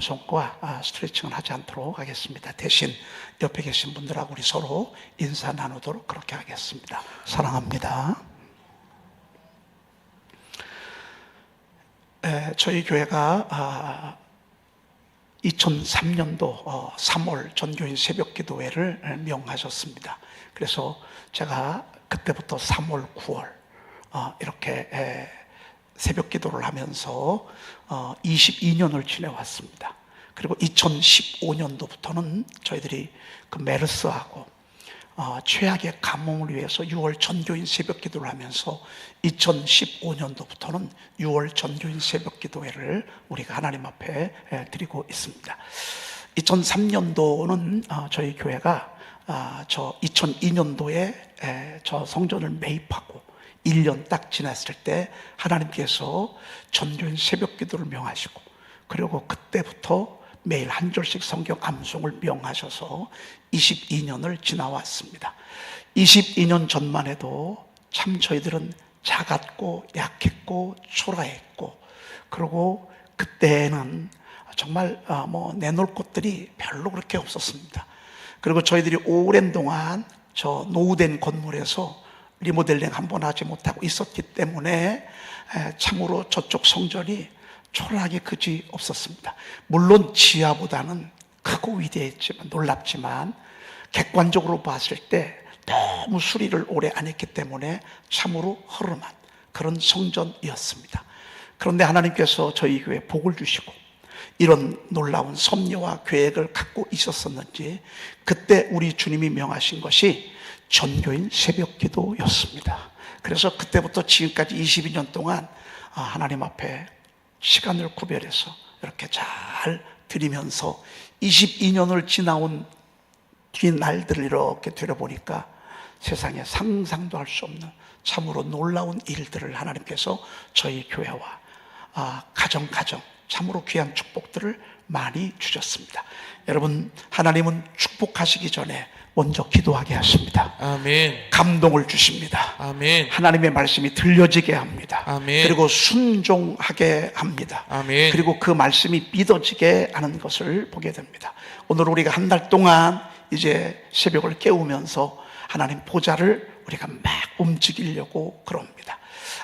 손과 스트레칭을 하지 않도록 하겠습니다. 대신 옆에 계신 분들하고 우리 서로 인사 나누도록 그렇게 하겠습니다. 사랑합니다. 저희 교회가 2003년도 3월 전교인 새벽기도회를 명하셨습니다. 그래서 제가 그때부터 3월, 9월 이렇게 새벽기도를 하면서 22년을 지내왔습니다. 그리고 2015년도부터는 저희들이 그 메르스하고 최악의 가뭄을 위해서 6월 전교인 새벽기도를 하면서 2015년도부터는 6월 전교인 새벽기도회를 우리가 하나님 앞에 드리고 있습니다. 2003년도는 저희 교회가 저 2002년도에 저 성전을 매입하고 1년 딱 지났을 때 하나님께서 전교인 새벽기도를 명하시고, 그리고 그때부터 매일 한 절씩 성경 암송을 명하셔서 22년을 지나왔습니다. 22년 전만 해도 참 저희들은 작았고 약했고 초라했고, 그리고 그때는 정말 내놓을 곳들이 별로 그렇게 없었습니다. 그리고 저희들이 오랜 동안 저 노후된 건물에서 리모델링 한번 하지 못하고 있었기 때문에 참으로 저쪽 성전이 초라하게 그지 없었습니다. 물론 지하보다는 크고 위대했지만, 놀랍지만 객관적으로 봤을 때 너무 수리를 오래 안 했기 때문에 참으로 허름한 그런 성전이었습니다. 그런데 하나님께서 저희 교회에 복을 주시고 이런 놀라운 섭리와 계획을 갖고 있었었는지, 그때 우리 주님이 명하신 것이 전교인 새벽기도였습니다. 그래서 그때부터 지금까지 22년 동안 하나님 앞에 시간을 구별해서 이렇게 잘 드리면서 22년을 지나온 뒤 날들을 이렇게 되려보니까 세상에 상상도 할 수 없는 참으로 놀라운 일들을 하나님께서 저희 교회와 가정 참으로 귀한 축복들을 많이 주셨습니다. 여러분, 하나님은 축복하시기 전에 먼저 기도하게 하십니다. 아멘. 감동을 주십니다. 아멘. 하나님의 말씀이 들려지게 합니다. 아멘. 그리고 순종하게 합니다. 아멘. 그리고 그 말씀이 믿어지게 하는 것을 보게 됩니다. 오늘 우리가 한 달 동안 이제 새벽을 깨우면서 하나님 보좌를 우리가 막 움직이려고 그럽니다.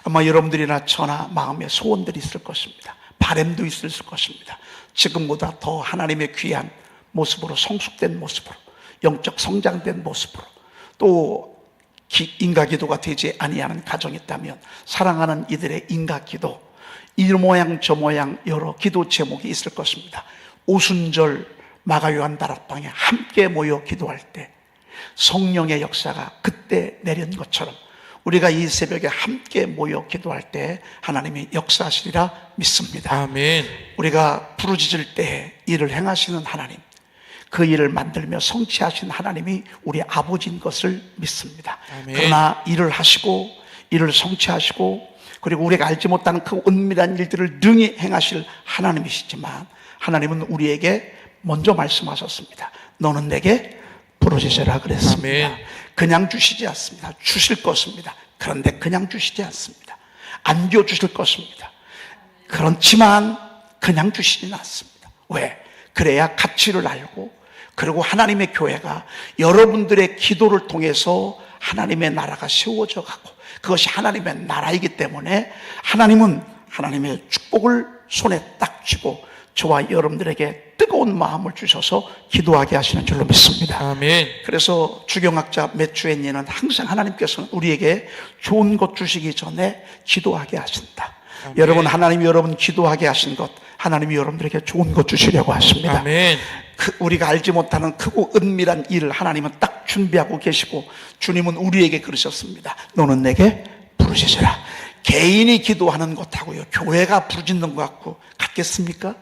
아마 여러분들이나 저나 마음에 소원들이 있을 것입니다. 바람도 있을 것입니다. 지금보다 더 하나님의 귀한 모습으로, 성숙된 모습으로, 영적 성장된 모습으로, 또 인가기도가 되지 아니하는 가정이 있다면 사랑하는 이들의 인가기도, 이 모양 저 모양 여러 기도 제목이 있을 것입니다. 오순절 마가요한 다락방에 함께 모여 기도할 때 성령의 역사가 그때 내린 것처럼 우리가 이 새벽에 함께 모여 기도할 때 하나님이 역사하시리라 믿습니다. 아멘. 우리가 부르짖을 때 일을 행하시는 하나님, 그 일을 만들며 성취하신 하나님이 우리 아버지인 것을 믿습니다. 아멘. 그러나 일을 하시고 일을 성취하시고 그리고 우리가 알지 못하는 그 은밀한 일들을 능히 행하실 하나님이시지만, 하나님은 우리에게 먼저 말씀하셨습니다. 너는 내게 부르짖으라 그랬습니다. 아멘. 그냥 주시지 않습니다. 주실 것입니다. 그런데 그냥 주시지 않습니다. 안겨주실 것입니다. 그렇지만 그냥 주시지는 않습니다. 왜? 그래야 가치를 알고, 그리고 하나님의 교회가 여러분들의 기도를 통해서 하나님의 나라가 세워져 가고, 그것이 하나님의 나라이기 때문에 하나님은 하나님의 축복을 손에 딱 쥐고 저와 여러분들에게 뜨거운 마음을 주셔서 기도하게 하시는 줄로 믿습니다. 아멘. 그래서 주경학자 매추엔니는 항상 하나님께서는 우리에게 좋은 것 주시기 전에 기도하게 하신다. 아멘. 여러분, 하나님이 여러분 기도하게 하신 것, 하나님이 여러분들에게 좋은 것 주시려고 하십니다. 아멘. 우리가 알지 못하는 크고 은밀한 일을 하나님은 딱 준비하고 계시고, 주님은 우리에게 그러셨습니다. 너는 내게 부르짖으라. 개인이 기도하는 것하고요, 교회가 부르짖는 것하고 같겠습니까?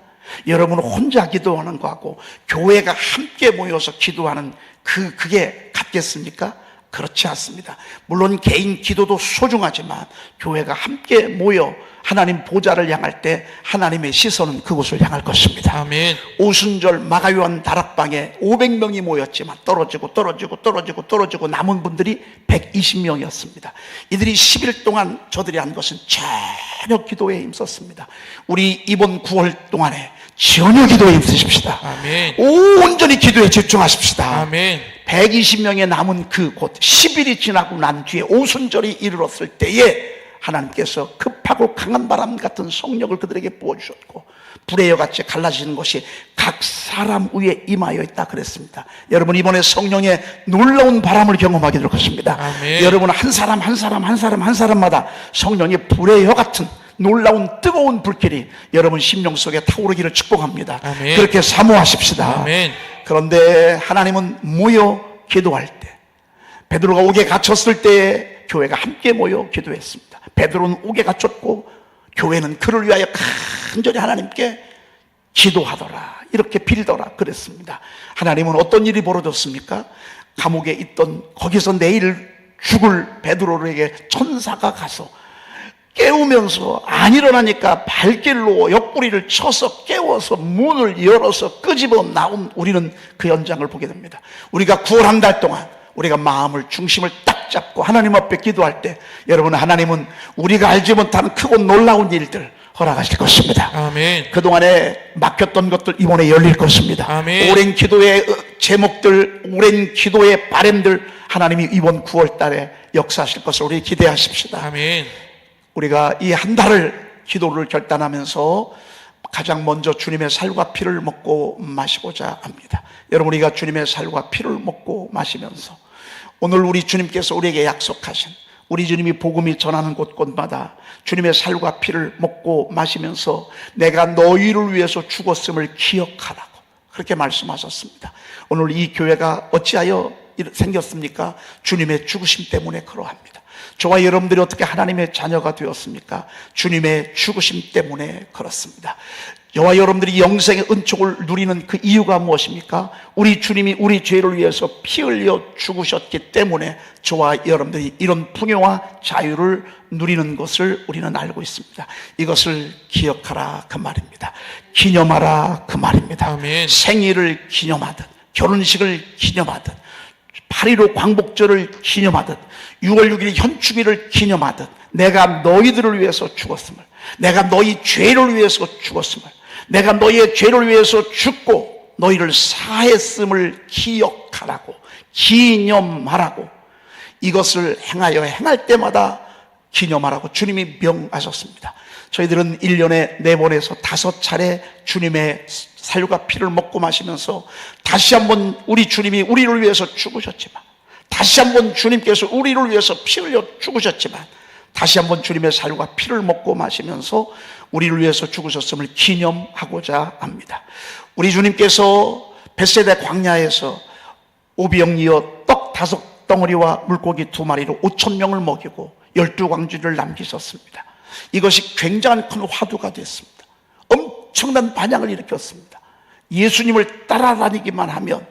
여러분 혼자 기도하는 것하고 교회가 함께 모여서 기도하는 그게 같겠습니까? 그렇지 않습니다. 물론 개인 기도도 소중하지만 교회가 함께 모여 하나님 보좌를 향할 때 하나님의 시선은 그곳을 향할 것입니다. 아멘. 오순절 마가요한 다락방에 500명이 모였지만 떨어지고 남은 분들이 120명이었습니다. 이들이 10일 동안 저들이 한 것은 전혀 기도에 힘썼습니다. 우리 이번 9월 동안에 전혀 기도에 힘쓰십시다. 아멘. 온전히 기도에 집중하십시다. 아멘. 120명의 남은 그 곳 10일이 지나고 난 뒤에 오순절이 이르렀을 때에 하나님께서 급하고 강한 바람 같은 성령을 그들에게 부어주셨고 불의 여같이 갈라지는 것이 각 사람 위에 임하여 있다 그랬습니다. 여러분 이번에 성령의 놀라운 바람을 경험하게 될 것입니다. 아멘. 여러분 한 사람마다 성령의 불의 여 같은 놀라운 뜨거운 불길이 여러분 심령 속에 타오르기를 축복합니다. 아멘. 그렇게 사모하십시다. 아멘. 그런데 하나님은 모여 기도할 때 베드로가 옥에 갇혔을 때 교회가 함께 모여 기도했습니다. 베드로는 옥에 갇혔고 교회는 그를 위하여 간절히 하나님께 기도하더라 이렇게 빌더라 그랬습니다. 하나님은 어떤 일이 벌어졌습니까? 감옥에 있던 거기서 내일 죽을 베드로에게 천사가 가서 깨우면서 안 일어나니까 발길로 옆구리를 쳐서 깨워서 문을 열어서 끄집어 나온 우리는 그 현장을 보게 됩니다. 우리가 9월 한 달 동안 우리가 마음을 중심을 딱 잡고 하나님 앞에 기도할 때 여러분 하나님은 우리가 알지 못하는 크고 놀라운 일들 허락하실 것입니다. 아멘. 그동안에 막혔던 것들 이번에 열릴 것입니다. 아멘. 오랜 기도의 제목들, 오랜 기도의 바램들 하나님이 이번 9월 달에 역사하실 것을 우리 기대하십시다. 아멘. 우리가 이 한 달을 기도를 결단하면서 가장 먼저 주님의 살과 피를 먹고 마시고자 합니다. 여러분 우리가 주님의 살과 피를 먹고 마시면서 오늘 우리 주님께서 우리에게 약속하신 우리 주님이 복음이 전하는 곳곳마다 주님의 살과 피를 먹고 마시면서 내가 너희를 위해서 죽었음을 기억하라고 그렇게 말씀하셨습니다. 오늘 이 교회가 어찌하여 생겼습니까? 주님의 죽으심 때문에 그러합니다. 저와 여러분들이 어떻게 하나님의 자녀가 되었습니까? 주님의 죽으심 때문에 그렇습니다. 저와 여러분들이 영생의 은총을 누리는 그 이유가 무엇입니까? 우리 주님이 우리 죄를 위해서 피 흘려 죽으셨기 때문에 저와 여러분들이 이런 풍요와 자유를 누리는 것을 우리는 알고 있습니다. 이것을 기억하라 그 말입니다. 기념하라 그 말입니다. 아멘. 생일을 기념하듯 결혼식을 기념하듯 8.15 광복절을 기념하듯 6월 6일 현충일을 기념하듯 내가 너희들을 위해서 죽었음을, 내가 너희 죄를 위해서 죽었음을, 내가 너희의 죄를 위해서 죽고 너희를 사했음을 기억하라고, 기념하라고, 이것을 행할 때마다 기념하라고 주님이 명하셨습니다. 저희들은 1년에 4번에서 5차례 주님의 살과 피를 먹고 마시면서 다시 한번 우리 주님이 우리를 위해서 죽으셨지만, 다시 한번 주님께서 우리를 위해서 피 흘려 죽으셨지만, 다시 한번 주님의 살과 피를 먹고 마시면서 우리를 위해서 죽으셨음을 기념하고자 합니다. 우리 주님께서 벳세다 광야에서 오병이어 떡 5덩어리와 물고기 2마리로 5,000명을 먹이고 12광주를 남기셨습니다. 이것이 굉장한 큰 화두가 됐습니다. 엄청난 반향을 일으켰습니다. 예수님을 따라다니기만 하면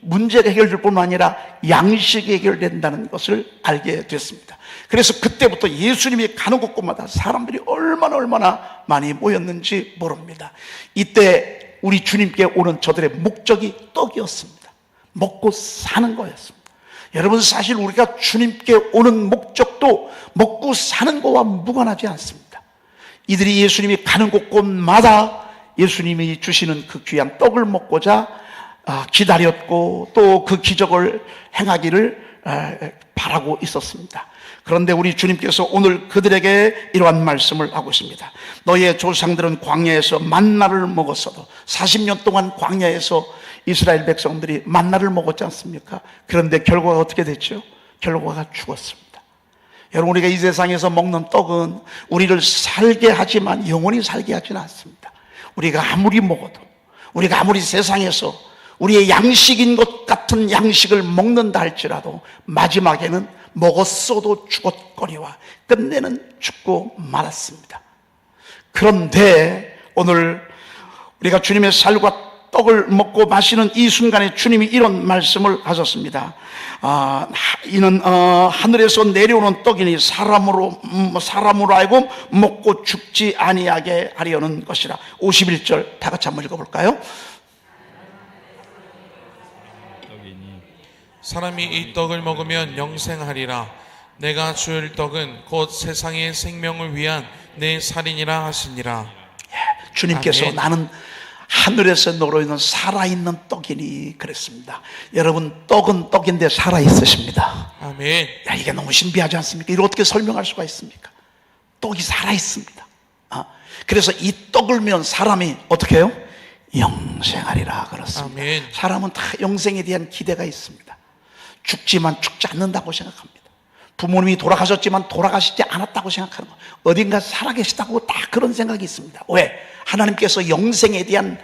문제가 해결될 뿐만 아니라 양식이 해결된다는 것을 알게 됐습니다. 그래서 그때부터 예수님이 가는 곳곳마다 사람들이 얼마나 많이 모였는지 모릅니다. 이때 우리 주님께 오는 저들의 목적이 떡이었습니다. 먹고 사는 거였습니다. 여러분 사실 우리가 주님께 오는 목적도 먹고 사는 것과 무관하지 않습니다. 이들이 예수님이 가는 곳곳마다 예수님이 주시는 그 귀한 떡을 먹고자 기다렸고 또 그 기적을 행하기를 바라고 있었습니다. 그런데 우리 주님께서 오늘 그들에게 이러한 말씀을 하고 있습니다. 너희의 조상들은 광야에서 만나를 먹었어도 40년 동안 광야에서 이스라엘 백성들이 만나를 먹었지 않습니까? 그런데 결과가 어떻게 됐죠? 결과가 죽었습니다. 여러분 우리가 이 세상에서 먹는 떡은 우리를 살게 하지만 영원히 살게 하지는 않습니다. 우리가 아무리 먹어도, 우리가 아무리 세상에서 우리의 양식인 것 같은 양식을 먹는다 할지라도 마지막에는 먹었어도 죽었거니와 끝내는 죽고 말았습니다. 그런데 오늘 우리가 주님의 살과 떡을 먹고 마시는 이 순간에 주님이 이런 말씀을 하셨습니다. 이는 하늘에서 내려오는 떡이니 사람으로 하여금 먹고 죽지 아니하게 하려는 것이라. 51절 다 같이 한번 읽어볼까요? 사람이 이 떡을 먹으면 영생하리라. 내가 주일 떡은 곧 세상의 생명을 위한 내 살이니라 하시니라. 주님께서 아멘. 나는 하늘에서 내려오는 살아있는 떡이니 그랬습니다. 여러분, 떡은 떡인데 살아있으십니다. 아멘. 야, 이게 너무 신비하지 않습니까? 이걸 어떻게 설명할 수가 있습니까? 떡이 살아있습니다. 그래서 이 떡을 면 사람이 어떻게 해요? 영생하리라 그렇습니다. 아멘. 사람은 다 영생에 대한 기대가 있습니다. 죽지만 죽지 않는다고 생각합니다. 부모님이 돌아가셨지만 돌아가시지 않았다고 생각하는 거, 어딘가 살아계시다고 다 그런 생각이 있습니다. 왜? 하나님께서 영생에 대한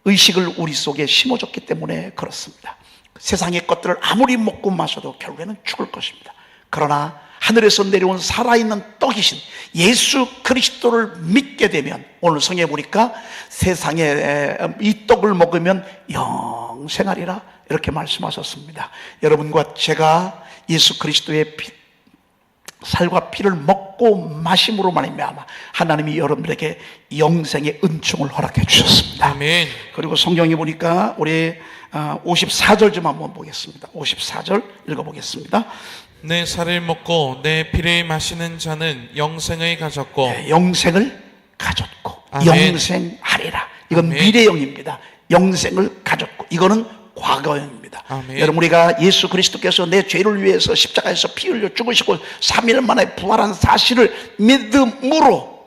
의식을 우리 속에 심어줬기 때문에 그렇습니다. 세상의 것들을 아무리 먹고 마셔도 결국에는 죽을 것입니다. 그러나 하늘에서 내려온 살아있는 떡이신 예수 그리스도를 믿게 되면, 오늘 성경에 보니까 세상에 이 떡을 먹으면 영생하리라 이렇게 말씀하셨습니다. 여러분과 제가 예수 그리스도의 살과 피를 먹고 마심으로 말미암아 하나님이 여러분들에게 영생의 은총을 허락해 주셨습니다. 아멘. 그리고 성경에 보니까 우리 54절 좀 한번 보겠습니다. 54절 읽어보겠습니다. 내 살을 먹고 내 피를 마시는 자는 영생을 가졌고 네, 영생을 가졌고 아멘. 영생하리라. 이건 아멘. 미래형입니다. 영생을 가졌고, 이거는 과거형입니다. 아멘. 여러분, 우리가 예수 그리스도께서 내 죄를 위해서 십자가에서 피 흘려 죽으시고 3일 만에 부활한 사실을 믿음으로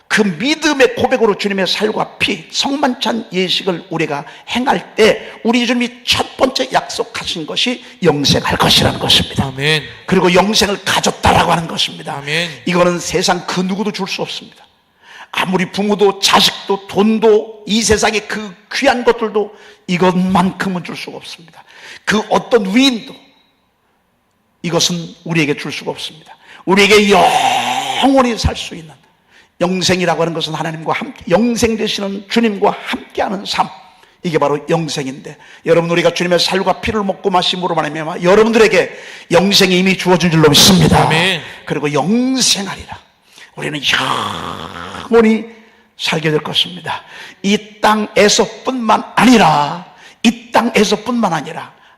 그 믿음의 고백으로 주님의 살과 피, 성만찬 예식을 우리가 행할 때 우리 주님이 첫 번째 약속하신 것이 영생할 것이라는 것입니다. 아멘. 그리고 영생을 가졌다라고 하는 것입니다. 아멘. 이거는 세상 그 누구도 줄 수 없습니다. 아무리 부모도 자식도 돈도 이 세상의 그 귀한 것들도 이것만큼은 줄 수가 없습니다. 그 어떤 위인도 이것은 우리에게 줄 수가 없습니다. 우리에게 영원히 살 수 있는 영생이라고 하는 것은 하나님과 함께, 영생 되시는 주님과 함께하는 삶, 이게 바로 영생인데, 여러분, 우리가 주님의 살과 피를 먹고 마심으로 말하면 여러분들에게 영생이 이미 주어진 줄로 믿습니다. 아멘. 그리고 영생하리라. 우리는 영원히 살게 될 것입니다. 이 땅에서뿐만 아니라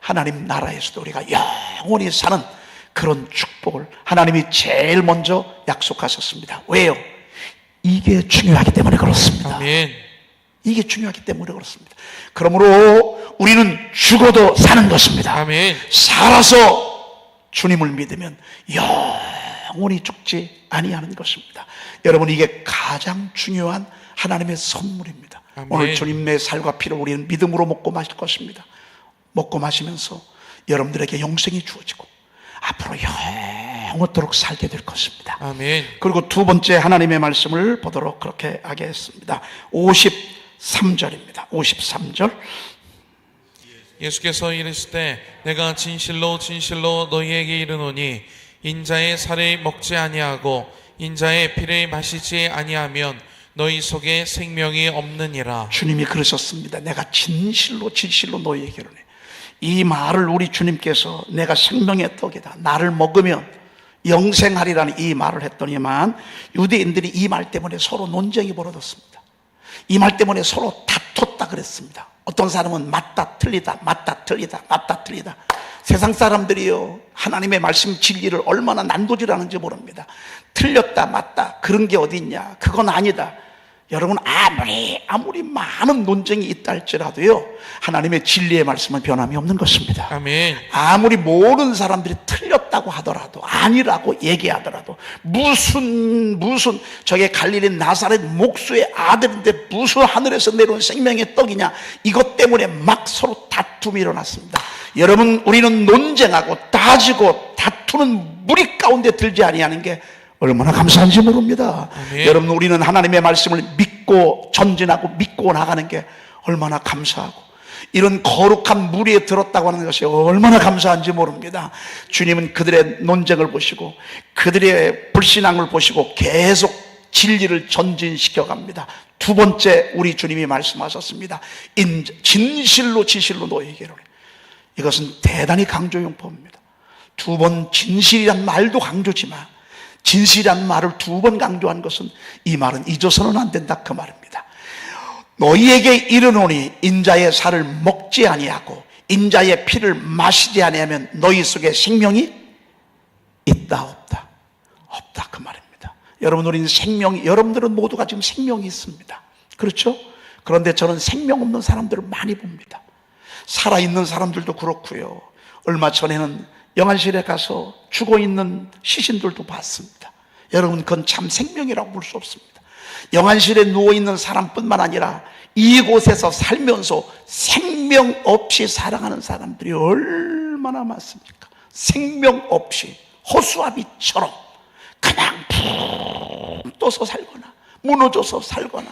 하나님 나라에서도 우리가 영원히 사는 그런 축복을 하나님이 제일 먼저 약속하셨습니다. 왜요? 이게 중요하기 때문에 그렇습니다. 아멘. 이게 중요하기 때문에 그렇습니다. 그러므로 우리는 죽어도 사는 것입니다. 아멘. 살아서 주님을 믿으면 영원히 죽지 아니하는 것입니다. 여러분, 이게 가장 중요한 하나님의 선물입니다. 아멘. 오늘 주님의 살과 피를 우리는 믿음으로 먹고 마실 것입니다. 먹고 마시면서 여러분들에게 영생이 주어지고 앞으로 영원토록 살게 될 것입니다. 아멘. 그리고 두 번째 하나님의 말씀을 보도록 그렇게 하겠습니다. 53절입니다. 53절. 예수께서 이르시되 내가 진실로 진실로 너희에게 이르노니 인자의 살을 먹지 아니하고 인자의 피를 마시지 아니하면 너희 속에 생명이 없느니라. 주님이 그러셨습니다. 내가 진실로 진실로 너희에게 이르노니. 이 말을 우리 주님께서 내가 생명의 떡이다, 나를 먹으면 영생하리라는 이 말을 했더니만 유대인들이 이 말 때문에 서로 논쟁이 벌어졌습니다. 이 말 때문에 서로 다퉜다 그랬습니다. 어떤 사람은 맞다 틀리다, 맞다 틀리다, 맞다 틀리다. 세상 사람들이요, 하나님의 말씀 진리를 얼마나 난도질하는지 모릅니다. 틀렸다 맞다 그런 게 어디 있냐, 그건 아니다. 여러분, 아무리 많은 논쟁이 있다 할지라도요, 하나님의 진리의 말씀은 변함이 없는 것입니다. 아멘. 아무리 모든 사람들이 틀렸다고 하더라도, 아니라고 얘기하더라도, 무슨 저게 갈릴리 나사렛 목수의 아들인데 무슨 하늘에서 내려온 생명의 떡이냐, 이것 때문에 막 서로 다툼이 일어났습니다. 여러분, 우리는 논쟁하고 따지고 다투는 무리 가운데 들지 아니하는 게 얼마나 감사한지 모릅니다. 아멘. 여러분, 우리는 하나님의 말씀을 믿고 전진하고 믿고 나가는 게 얼마나 감사하고, 이런 거룩한 무리에 들었다고 하는 것이 얼마나 감사한지 모릅니다. 주님은 그들의 논쟁을 보시고 그들의 불신앙을 보시고 계속 진리를 전진시켜 갑니다. 두 번째, 우리 주님이 말씀하셨습니다. 진실로 진실로 너희에게 이르노니. 이것은 대단히 강조 용법입니다. 두 번 진실이란 말도 강조지만 진실이란 말을 두 번 강조한 것은, 이 말은 잊어서는 안 된다 그 말입니다. 너희에게 이르노니 인자의 살을 먹지 아니하고 인자의 피를 마시지 아니하면 너희 속에 생명이 있다 없다? 없다 그 말입니다. 여러분, 우리는 여러분들은 모두가 지금 생명이 있습니다. 그렇죠? 그런데 저는 생명 없는 사람들을 많이 봅니다. 살아있는 사람들도 그렇고요. 얼마 전에는 영안실에 가서 죽어있는 시신들도 봤습니다. 여러분, 그건 참 생명이라고 볼 수 없습니다. 영안실에 누워있는 사람뿐만 아니라 이곳에서 살면서 생명 없이 살아가는 사람들이 얼마나 많습니까? 생명 없이 허수아비처럼 그냥 푹 떠서 살거나 무너져서 살거나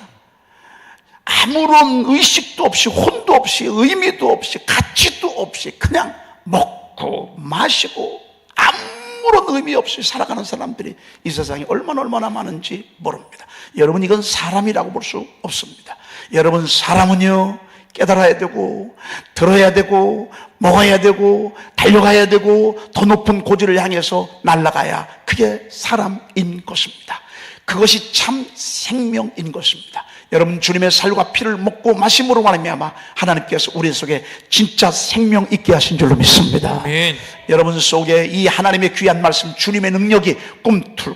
아무런 의식도 없이 혼도 없이 의미도 없이 가치도 없이 그냥 먹고 마시고 아무런 의미 없이 살아가는 사람들이 이 세상에 얼마나 많은지 모릅니다. 여러분, 이건 사람이라고 볼 수 없습니다. 여러분, 사람은요 깨달아야 되고 들어야 되고 먹어야 되고 달려가야 되고 더 높은 고지를 향해서 날아가야 그게 사람인 것입니다. 그것이 참 생명인 것입니다. 여러분, 주님의 살과 피를 먹고 마심으로 말미암아 하나님께서 우리 속에 진짜 생명 있게 하신 줄로 믿습니다. 아멘. 여러분 속에 이 하나님의 귀한 말씀, 주님의 능력이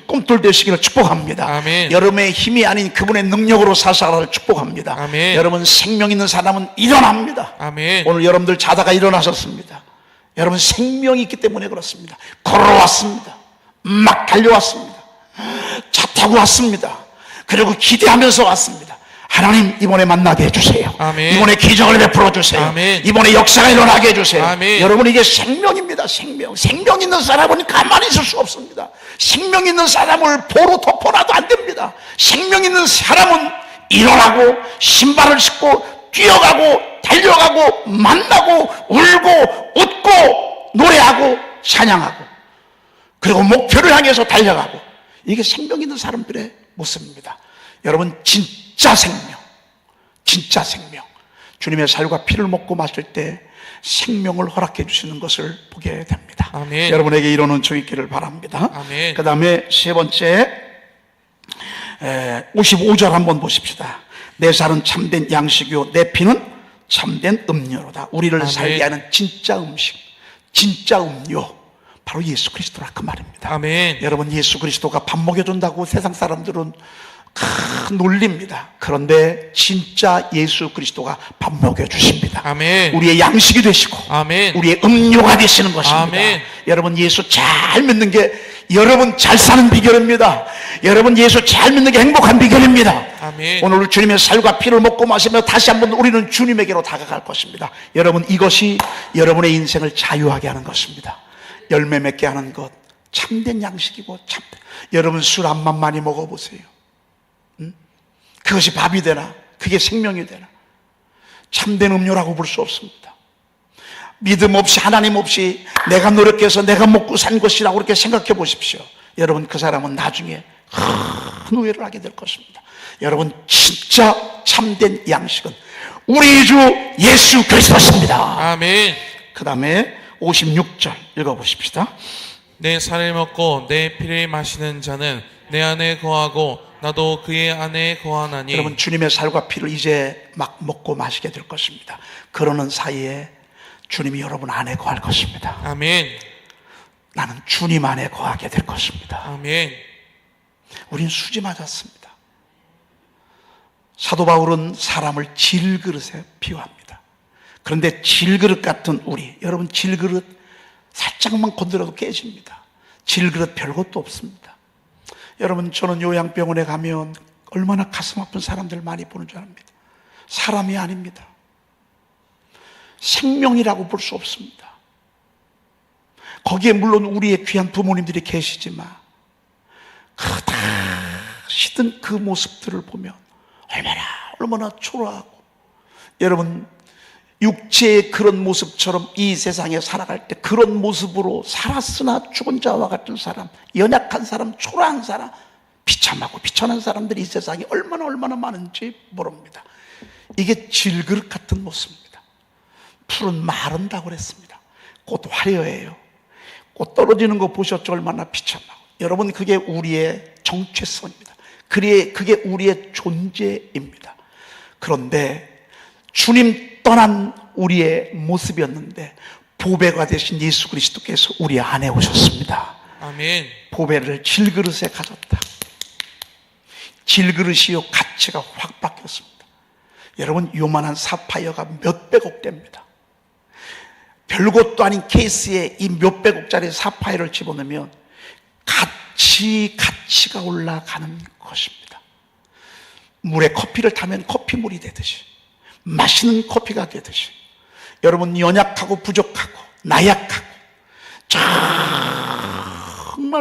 꿈틀되시기를 축복합니다. 아멘. 여러분의 힘이 아닌 그분의 능력으로 사사를 축복합니다. 아멘. 여러분, 생명 있는 사람은 일어납니다. 아멘. 오늘 여러분들 자다가 일어나셨습니다. 여러분, 생명이 있기 때문에 그렇습니다. 걸어왔습니다. 막 달려왔습니다. 차 타고 왔습니다. 그리고 기대하면서 왔습니다. 하나님, 이번에 만나게 해주세요. 아멘. 이번에 기적을 베풀어 주세요. 아멘. 이번에 역사가 일어나게 해주세요. 아멘. 여러분, 이게 생명입니다. 생명 있는 사람은 가만히 있을 수 없습니다. 생명 있는 사람을 보로 덮어놔도 안 됩니다. 생명 있는 사람은 일어나고 신발을 신고 뛰어가고 달려가고 만나고 울고 웃고 노래하고 찬양하고 그리고 목표를 향해서 달려가고, 이게 생명 있는 사람들의 모습입니다. 여러분, 진짜 생명, 주님의 살과 피를 먹고 마실 때 생명을 허락해 주시는 것을 보게 됩니다. 아멘. 여러분에게 이런 은총 있기를 바랍니다. 아멘. 그 다음에 세 번째 55절 한번 보십시다. 내 살은 참된 양식이요 내 피는 참된 음료로다. 우리를 아멘. 살게 하는 진짜 음식, 진짜 음료, 바로 예수 그리스도라 그 말입니다. 아멘. 여러분, 예수 그리스도가 밥 먹여준다고 세상 사람들은 놀립니다. 그런데 진짜 예수 그리스도가 밥 먹여주십니다. 아멘. 우리의 양식이 되시고 아멘. 우리의 음료가 되시는 것입니다. 아멘. 여러분, 예수 잘 믿는 게 여러분 잘 사는 비결입니다. 여러분, 예수 잘 믿는 게 행복한 비결입니다. 아멘. 오늘 주님의 살과 피를 먹고 마시며 다시 한번 우리는 주님에게로 다가갈 것입니다. 여러분, 이것이 여러분의 인생을 자유하게 하는 것입니다. 열매 맺게 하는 것, 참된 양식이고 참된. 여러분, 술 한 맘 많이 먹어보세요. 그것이 밥이 되나? 그게 생명이 되나? 참된 음료라고 볼 수 없습니다. 믿음 없이, 하나님 없이 내가 노력해서 내가 먹고 산 것이라고 그렇게 생각해 보십시오. 여러분, 그 사람은 나중에 큰 후회를 하게 될 것입니다. 여러분, 진짜 참된 양식은 우리 주 예수 그리스도십니다. 아멘. 그 다음에 56절 읽어보십시다. 내 살을 먹고 내 피를 마시는 자는 내 안에 거하고 나도 그의 안에 거하나니. 여러분, 주님의 살과 피를 이제 막 먹고 마시게 될 것입니다. 그러는 사이에 주님이 여러분 안에 거할 것입니다. 아멘. 나는 주님 안에 거하게 될 것입니다. 아멘. 우린 수지 맞았습니다. 사도 바울은 사람을 질그릇에 비유합니다. 그런데 질그릇 같은 우리, 여러분, 질그릇 살짝만 건드려도 깨집니다. 질그릇 별것도 없습니다. 여러분, 저는 요양병원에 가면 얼마나 가슴 아픈 사람들 많이 보는 줄 압니다. 사람이 아닙니다. 생명이라고 볼 수 없습니다. 거기에 물론 우리의 귀한 부모님들이 계시지만 다 시든 그 모습들을 보면 얼마나 초라하고, 여러분, 육체의 그런 모습처럼 이 세상에 살아갈 때 그런 모습으로 살았으나 죽은 자와 같은 사람, 연약한 사람, 초라한 사람, 비참하고 비천한 사람들이 이 세상에 얼마나 많은지 모릅니다. 이게 질그릇 같은 모습입니다. 풀은 마른다고 그랬습니다. 꽃 화려해요. 꽃 떨어지는 거 보셨죠? 얼마나 비참하고. 여러분, 그게 우리의 정체성입니다. 그게 우리의 존재입니다. 그런데 주님 떠난 우리의 모습이었는데 보배가 되신 예수 그리스도께서 우리 안에 오셨습니다. 아멘. 보배를 질그릇에 가졌다. 질그릇이요 가치가 확 바뀌었습니다. 여러분, 요만한 사파이어가 몇백억 됩니다. 별것도 아닌 케이스에 이 몇백억짜리 사파이어를 집어넣으면 가치가 올라가는 것입니다. 물에 커피를 타면 커피물이 되듯이, 맛있는 커피가 되듯이, 여러분, 연약하고 부족하고 나약하고 정말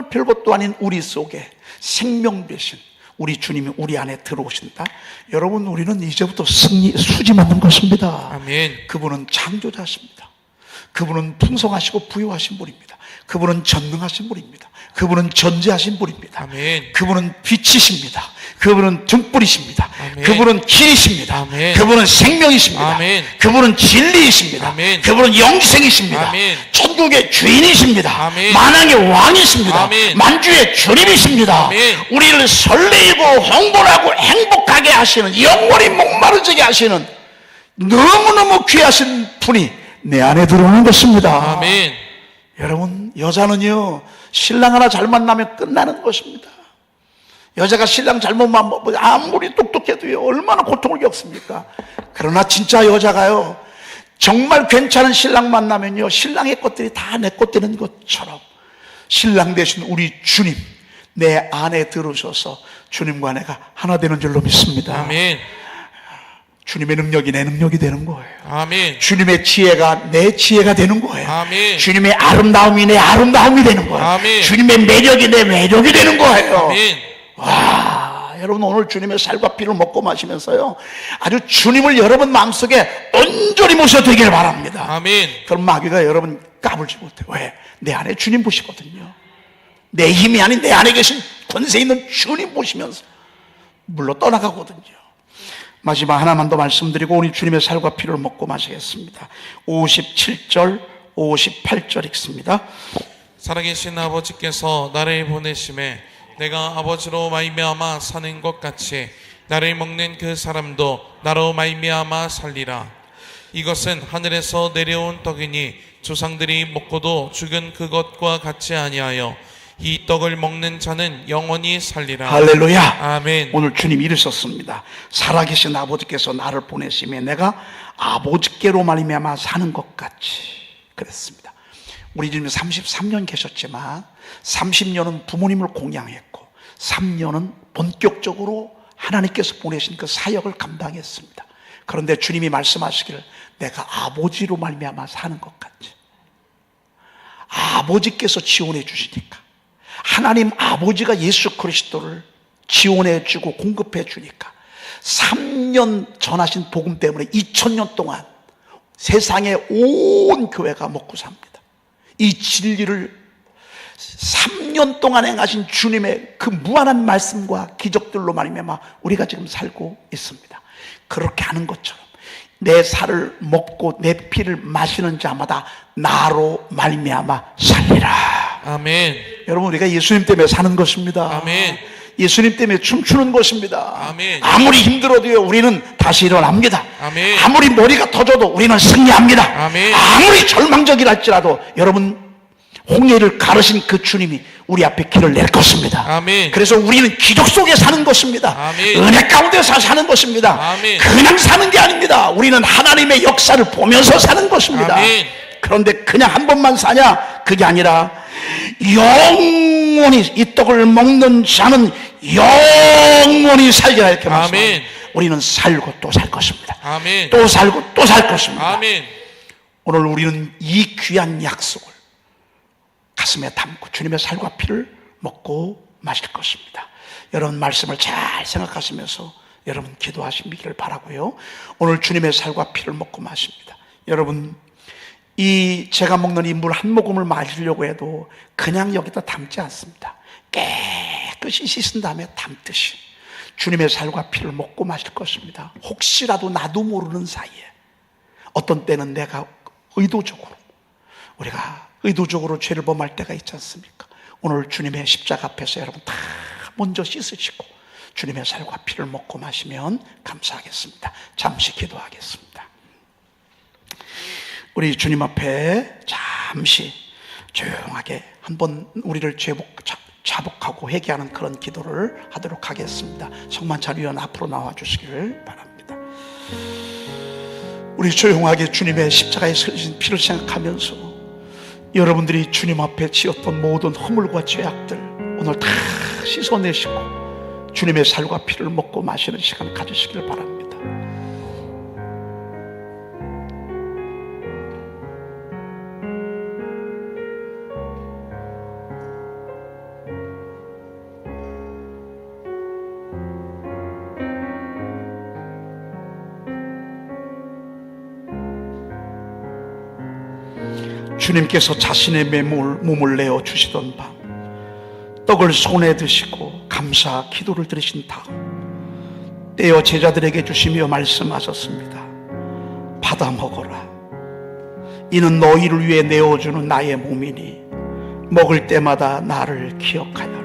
별것도 아닌 우리 속에 생명 되신 우리 주님이 우리 안에 들어오신다. 여러분, 우리는 이제부터 수지 맞는 것입니다. 아멘. 그분은 창조자십니다. 그분은 풍성하시고 부유하신 분입니다. 그분은 전능하신 분입니다. 그분은 전지하신 분입니다. 아멘. 그분은 빛이십니다. 그분은 등불이십니다. 아멘. 그분은 길이십니다. 아멘. 그분은 생명이십니다. 아멘. 그분은 진리이십니다. 아멘. 그분은 영생이십니다. 아멘. 천국의 주인이십니다. 아멘. 만왕의 왕이십니다. 아멘. 만주의 주님이십니다. 아멘. 우리를 설레이고 홍보하고 행복하게 하시는, 영원히 목마르지게 하시는 너무너무 귀하신 분이 내 안에 들어오는 것입니다. 아멘. 여러분, 여자는요, 신랑 하나 잘 만나면 끝나는 것입니다. 여자가 신랑 잘못 만나면 아무리 똑똑해도요, 얼마나 고통을 겪습니까? 그러나 진짜 여자가요, 정말 괜찮은 신랑 만나면요, 신랑의 것들이 다 내 것 되는 것처럼 신랑 되신 우리 주님 내 안에 들어오셔서 주님과 내가 하나 되는 줄로 믿습니다. 아멘. 주님의 능력이 내 능력이 되는 거예요. 아멘. 주님의 지혜가 내 지혜가 되는 거예요. 아멘. 주님의 아름다움이 내 아름다움이 되는 거예요. 아멘. 주님의 매력이 내 매력이 되는 거예요. 아멘. 와, 여러분, 오늘 주님의 살과 피를 먹고 마시면서요, 아주 주님을 여러분 마음속에 온전히 모셔드리길 바랍니다. 아멘. 그럼 마귀가 여러분 까불지 못해요. 왜? 내 안에 주님 보시거든요. 내 힘이 아닌 내 안에 계신 권세 있는 주님 보시면서 물러 떠나가거든요. 마지막 하나만 더 말씀드리고 우리 주님의 살과 피를 먹고 마시겠습니다. 57절 58절 읽습니다. 살아계신 아버지께서 나를 보내심에 내가 아버지로 말미암아 사는 것 같이 나를 먹는 그 사람도 나로 말미암아 살리라. 이것은 하늘에서 내려온 떡이니 조상들이 먹고도 죽은 그것과 같이 아니하여 이 떡을 먹는 자는 영원히 살리라. 할렐루야. 아멘. 오늘 주님이 이르셨습니다. 살아계신 아버지께서 나를 보내심에 내가 아버지께로 말미암아 사는 것 같이 그랬습니다. 우리 주님 33년 계셨지만 30년은 부모님을 공양했고 3년은 본격적으로 하나님께서 보내신 그 사역을 감당했습니다. 그런데 주님이 말씀하시기를 내가 아버지로 말미암아 사는 것 같이, 아버지께서 지원해 주시니까, 하나님 아버지가 예수 그리스도를 지원해 주고 공급해 주니까 3년 전하신 복음 때문에 2000년 동안 세상의 온 교회가 먹고 삽니다. 이 진리를 3년 동안 행하신 주님의 그 무한한 말씀과 기적들로 말미암아 우리가 지금 살고 있습니다. 그렇게 하는 것처럼 내 살을 먹고 내 피를 마시는 자마다 나로 말미암아 살리라. 아멘. 여러분, 우리가 예수님 때문에 사는 것입니다. 아멘. 예수님 때문에 춤추는 것입니다. 아멘. 아무리 힘들어도요, 우리는 다시 일어납니다. 아멘. 아무리 머리가 터져도 우리는 승리합니다. 아멘. 아무리 절망적이랄지라도 여러분, 홍해를 가르신 그 주님이 우리 앞에 길을 낼 것입니다. 아멘. 그래서 우리는 기적 속에 사는 것입니다. 아멘. 은혜 가운데서 사는 것입니다. 아멘. 그냥 사는 게 아닙니다. 우리는 하나님의 역사를 보면서 사는 것입니다. 아멘. 그런데 그냥 한 번만 사냐? 그게 아니라 영원히 이 떡을 먹는 자는 영원히 살리라 이렇게 말씀합니다. 아멘. 우리는 살고 또 살 것입니다. 아멘. 또 살고 또 살 것입니다. 아멘. 오늘 우리는 이 귀한 약속을 가슴에 담고 주님의 살과 피를 먹고 마실 것입니다. 여러분, 말씀을 잘 생각하시면서 여러분 기도하시기를 바라고요. 오늘 주님의 살과 피를 먹고 마십니다. 여러분, 이 제가 먹는 이 물 한 모금을 마시려고 해도 그냥 여기다 담지 않습니다. 깨끗이 씻은 다음에 담듯이 주님의 살과 피를 먹고 마실 것입니다. 혹시라도 나도 모르는 사이에 어떤 때는 내가 우리가 의도적으로 죄를 범할 때가 있지 않습니까? 오늘 주님의 십자가 앞에서 여러분 다 먼저 씻으시고 주님의 살과 피를 먹고 마시면 감사하겠습니다. 잠시 기도하겠습니다. 우리 주님 앞에 잠시 조용하게 한번 우리를 자복하고 회개하는 그런 기도를 하도록 하겠습니다. 성만찬위원 앞으로 나와 주시기를 바랍니다. 우리 조용하게 주님의 십자가에 흘리신 피를 생각하면서 여러분들이 주님 앞에 지었던 모든 허물과 죄악들 오늘 다 씻어내시고 주님의 살과 피를 먹고 마시는 시간 가지시기를 바랍니다. 주님께서 자신의 몸을 내어 주시던 밤 떡을 손에 드시고 감사 기도를 드리신 다음 떼어 제자들에게 주시며 말씀하셨습니다. 받아 먹어라. 이는 너희를 위해 내어주는 나의 몸이니 먹을 때마다 나를 기억하여라.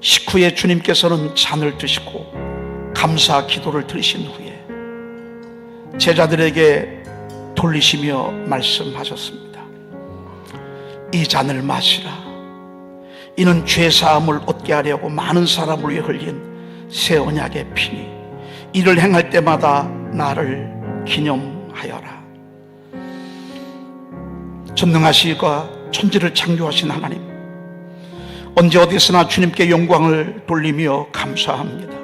식후에 주님께서는 잔을 드시고 감사 기도를 드리신 후에 제자들에게 돌리시며 말씀하셨습니다. 이 잔을 마시라. 이는 죄사함을 얻게 하려고 많은 사람을 위해 흘린 새 언약의 피니 이를 행할 때마다 나를 기념하여라. 전능하시고 천지를 창조하신 하나님, 언제 어디서나 주님께 영광을 돌리며 감사합니다.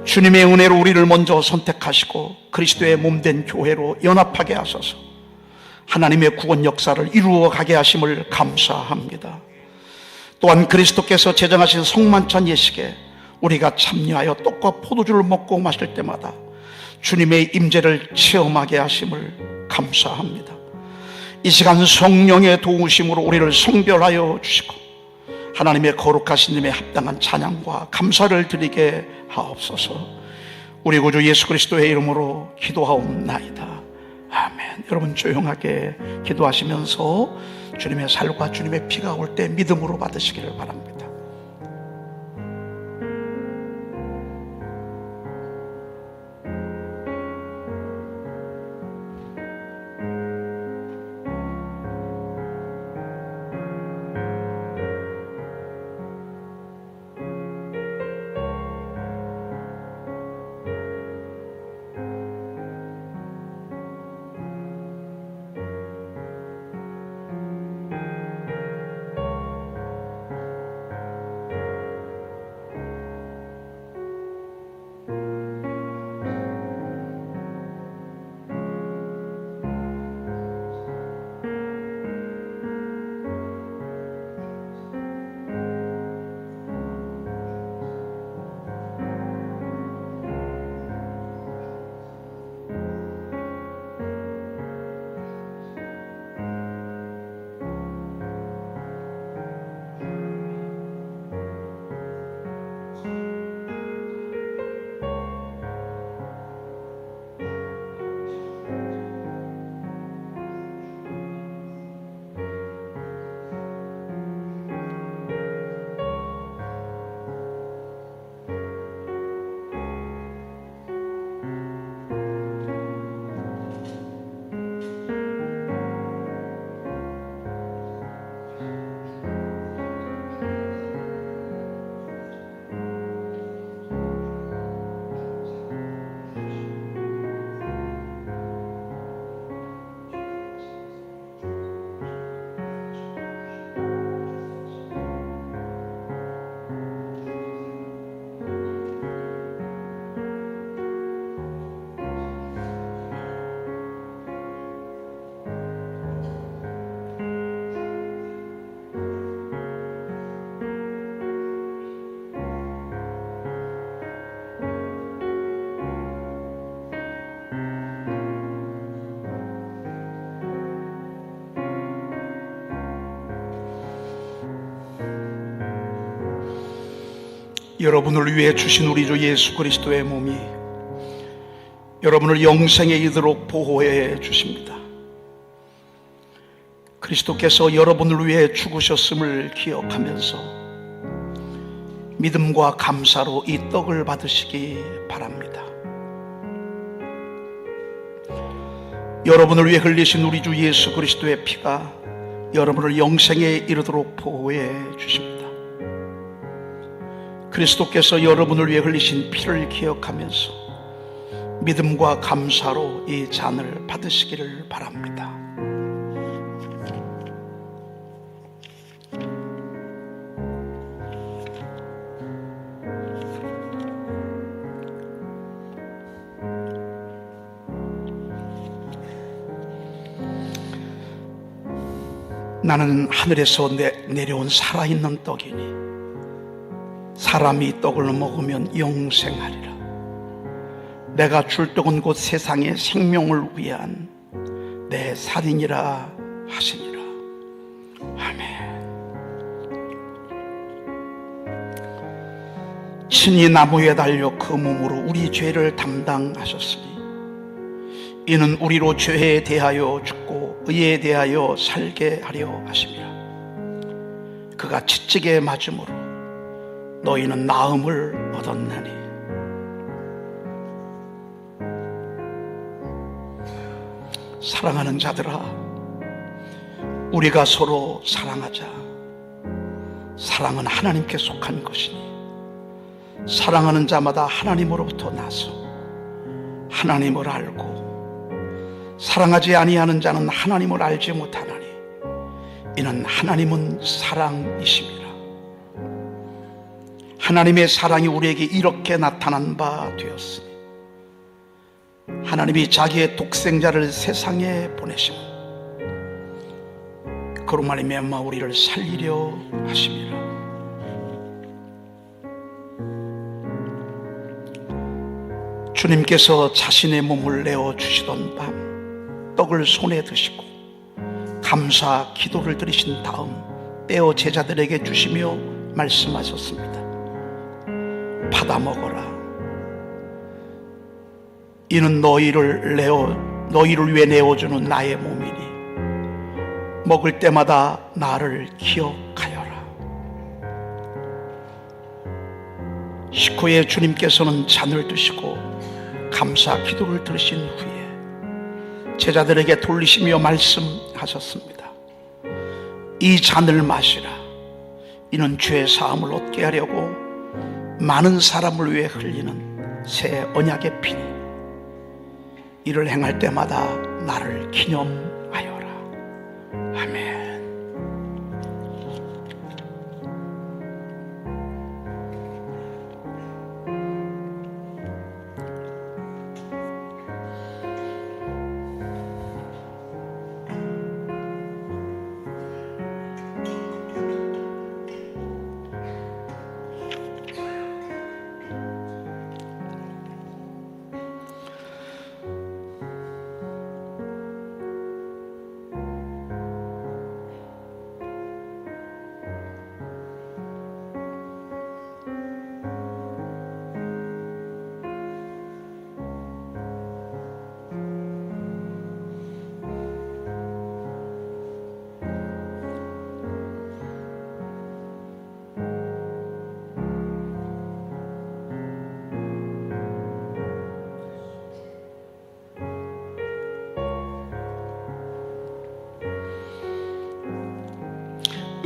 주님의 은혜로 우리를 먼저 선택하시고 그리스도의 몸된 교회로 연합하게 하소서. 하나님의 구원 역사를 이루어 가게 하심을 감사합니다. 또한 그리스도께서 제정하신 성만찬 예식에 우리가 참여하여 떡과 포도주를 먹고 마실 때마다 주님의 임재를 체험하게 하심을 감사합니다. 이 시간 성령의 도우심으로 우리를 성별하여 주시고 하나님의 거룩하신 님에 합당한 찬양과 감사를 드리게 하옵소서. 우리 구주 예수 그리스도의 이름으로 기도하옵나이다. 아멘. 여러분 조용하게 기도하시면서 주님의 살과 주님의 피가 올 때 믿음으로 받으시기를 바랍니다. 여러분을 위해 주신 우리 주 예수 그리스도의 몸이 여러분을 영생에 이르도록 보호해 주십니다. 그리스도께서 여러분을 위해 죽으셨음을 기억하면서 믿음과 감사로 이 떡을 받으시기 바랍니다. 여러분을 위해 흘리신 우리 주 예수 그리스도의 피가 여러분을 영생에 이르도록 보호해 주십니다. 그리스도께서 여러분을 위해 흘리신 피를 기억하면서 믿음과 감사로 이 잔을 받으시기를 바랍니다. 나는 하늘에서 내려온 살아있는 떡이니 사람이 떡을 먹으면 영생하리라. 내가 줄 떡은 곧 세상의 생명을 위한 내 살이니라 하시니라. 아멘. 친히 나무에 달려 그 몸으로 우리 죄를 담당하셨으니 이는 우리로 죄에 대하여 죽고 의에 대하여 살게 하려 하심이라. 그가 채찍에 맞음으로 너희는 나음을 얻었나니. 사랑하는 자들아, 우리가 서로 사랑하자. 사랑은 하나님께 속한 것이니 사랑하는 자마다 하나님으로부터 나서 하나님을 알고 사랑하지 아니하는 자는 하나님을 알지 못하나니 이는 하나님은 사랑이심이라. 하나님의 사랑이 우리에게 이렇게 나타난 바 되었으니 하나님이 자기의 독생자를 세상에 보내시고 그로 말미암아 우리를 살리려 하심이라. 주님께서 자신의 몸을 내어 주시던 밤 떡을 손에 드시고 감사 기도를 드리신 다음 떼어 제자들에게 주시며 말씀하셨습니다. 받아 먹어라. 이는 너희를 위해 내어주는 나의 몸이니 먹을 때마다 나를 기억하여라. 식후에 주님께서는 잔을 드시고 감사 기도를 들으신 후에 제자들에게 돌리시며 말씀하셨습니다. 이 잔을 마시라. 이는 죄 사함을 얻게 하려고 많은 사람을 위해 흘리는 새 언약의 피니 이를 행할 때마다 나를 기념하여라. 아멘.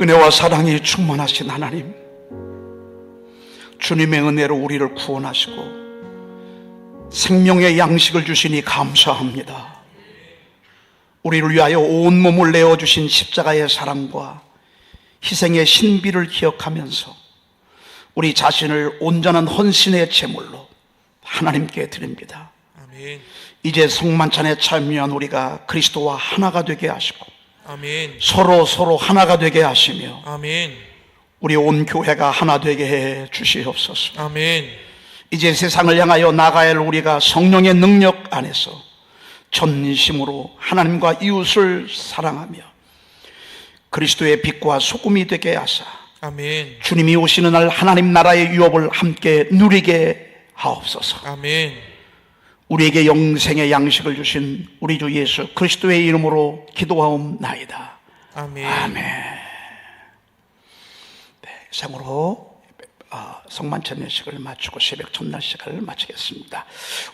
은혜와 사랑이 충만하신 하나님, 주님의 은혜로 우리를 구원하시고 생명의 양식을 주시니 감사합니다. 우리를 위하여 온몸을 내어주신 십자가의 사랑과 희생의 신비를 기억하면서 우리 자신을 온전한 헌신의 제물로 하나님께 드립니다. 아멘. 이제 성만찬에 참여한 우리가 그리스도와 하나가 되게 하시고 아멘. 서로 하나가 되게 하시며 아멘. 우리 온 교회가 하나 되게 해 주시옵소서. 아멘. 이제 세상을 향하여 나가야 할 우리가 성령의 능력 안에서 전심으로 하나님과 이웃을 사랑하며 그리스도의 빛과 소금이 되게 하사 아멘. 주님이 오시는 날 하나님 나라의 유업을 함께 누리게 하옵소서. 아멘. 우리에게 영생의 양식을 주신 우리 주 예수 그리스도의 이름으로 기도하옵나이다. 아멘. 아멘. 네, 이상으로 성만찬 예식을 마치고 새벽 첫날식을 마치겠습니다.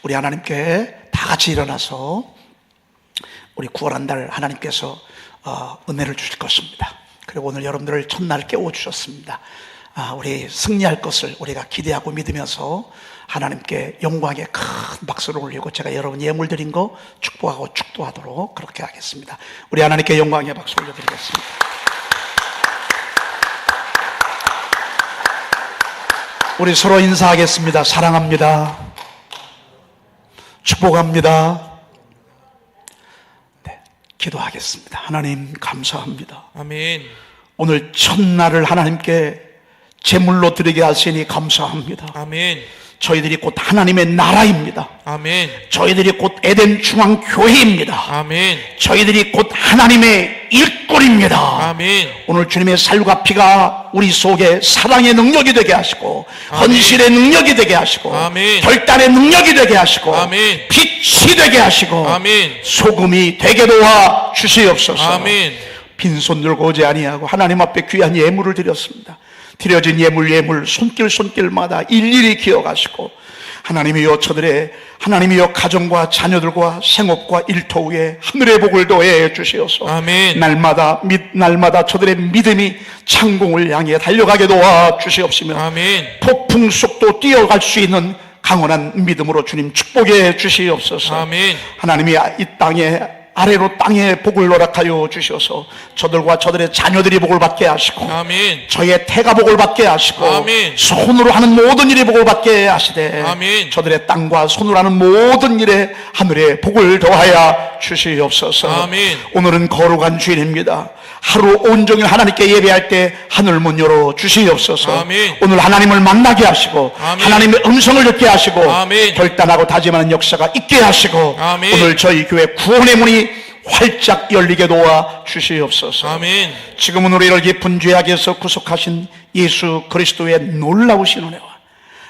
우리 하나님께 다 같이 일어나서 우리 구원한 날 하나님께서 은혜를 주실 것입니다. 그리고 오늘 여러분들을 첫날 깨워주셨습니다. 우리 승리할 것을 우리가 기대하고 믿으면서 하나님께 영광의 큰 박수를 올리고 제가 여러분 예물 드린 거 축복하고 축도하도록 그렇게 하겠습니다. 우리 하나님께 영광의 박수 올려드리겠습니다. 우리 서로 인사하겠습니다. 사랑합니다. 축복합니다. 네, 기도하겠습니다. 하나님 감사합니다. 아멘. 오늘 첫날을 하나님께 제물로 드리게 하시니 감사합니다. 아멘. 저희들이 곧 하나님의 나라입니다. 아멘. 저희들이 곧 에덴 중앙교회입니다. 아멘. 저희들이 곧 하나님의 일꾼입니다. 아멘. 오늘 주님의 살과 피가 우리 속에 사랑의 능력이 되게 하시고 아멘. 헌신의 능력이 되게 하시고 아멘. 결단의 능력이 되게 하시고 아멘. 빛이 되게 하시고 아멘. 소금이 되게 도와 주시옵소서. 아멘. 빈손 들고 오지 아니하고 하나님 앞에 귀한 예물을 드렸습니다. 드려진 예물 손길마다 일일이 기억하시고 하나님이여 저들의 하나님이여 가정과 자녀들과 생업과 일터 위에 하늘의 복을 더해 주시옵소서. 아멘. 날마다 저들의 믿음이 창공을 향해 달려가게 도와 주시옵시며 아멘. 폭풍 속도 뛰어갈 수 있는 강원한 믿음으로 주님 축복해 주시옵소서. 아멘. 하나님이 이 땅에 아래로 땅에 복을 허락하여 주셔서 저들과 저들의 자녀들이 복을 받게 하시고 아멘. 저의 태가 복을 받게 하시고 아멘. 손으로 하는 모든 일이 복을 받게 하시되 아멘. 저들의 땅과 손으로 하는 모든 일에 하늘에 복을 더하여 주시옵소서. 아멘. 오늘은 거룩한 주일입니다. 하루 온종일 하나님께 예배할 때 하늘 문 열어 주시옵소서. 아멘. 오늘 하나님을 만나게 하시고 아멘. 하나님의 음성을 듣게 하시고 아멘. 결단하고 다짐하는 역사가 있게 하시고 아멘. 오늘 저희 교회 구원의 문이 활짝 열리게 도와 주시옵소서. 아멘. 지금은 우리를 깊은 죄악에서 구속하신 예수 그리스도의 놀라우신 은혜와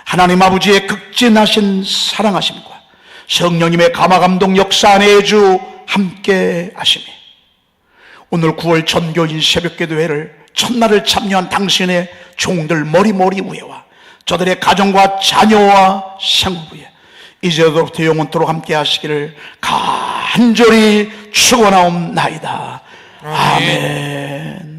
하나님 아버지의 극진하신 사랑하심과 성령님의 감화감동 역사 안에 주 함께 하시니 오늘 9월 전교인 새벽기도회를 첫날을 참여한 당신의 종들 머리머리 위에와 저들의 가정과 자녀와 생업 위에 이제부터 영원토록 함께 하시기를 간절히 축원하옵나이다. 아멘.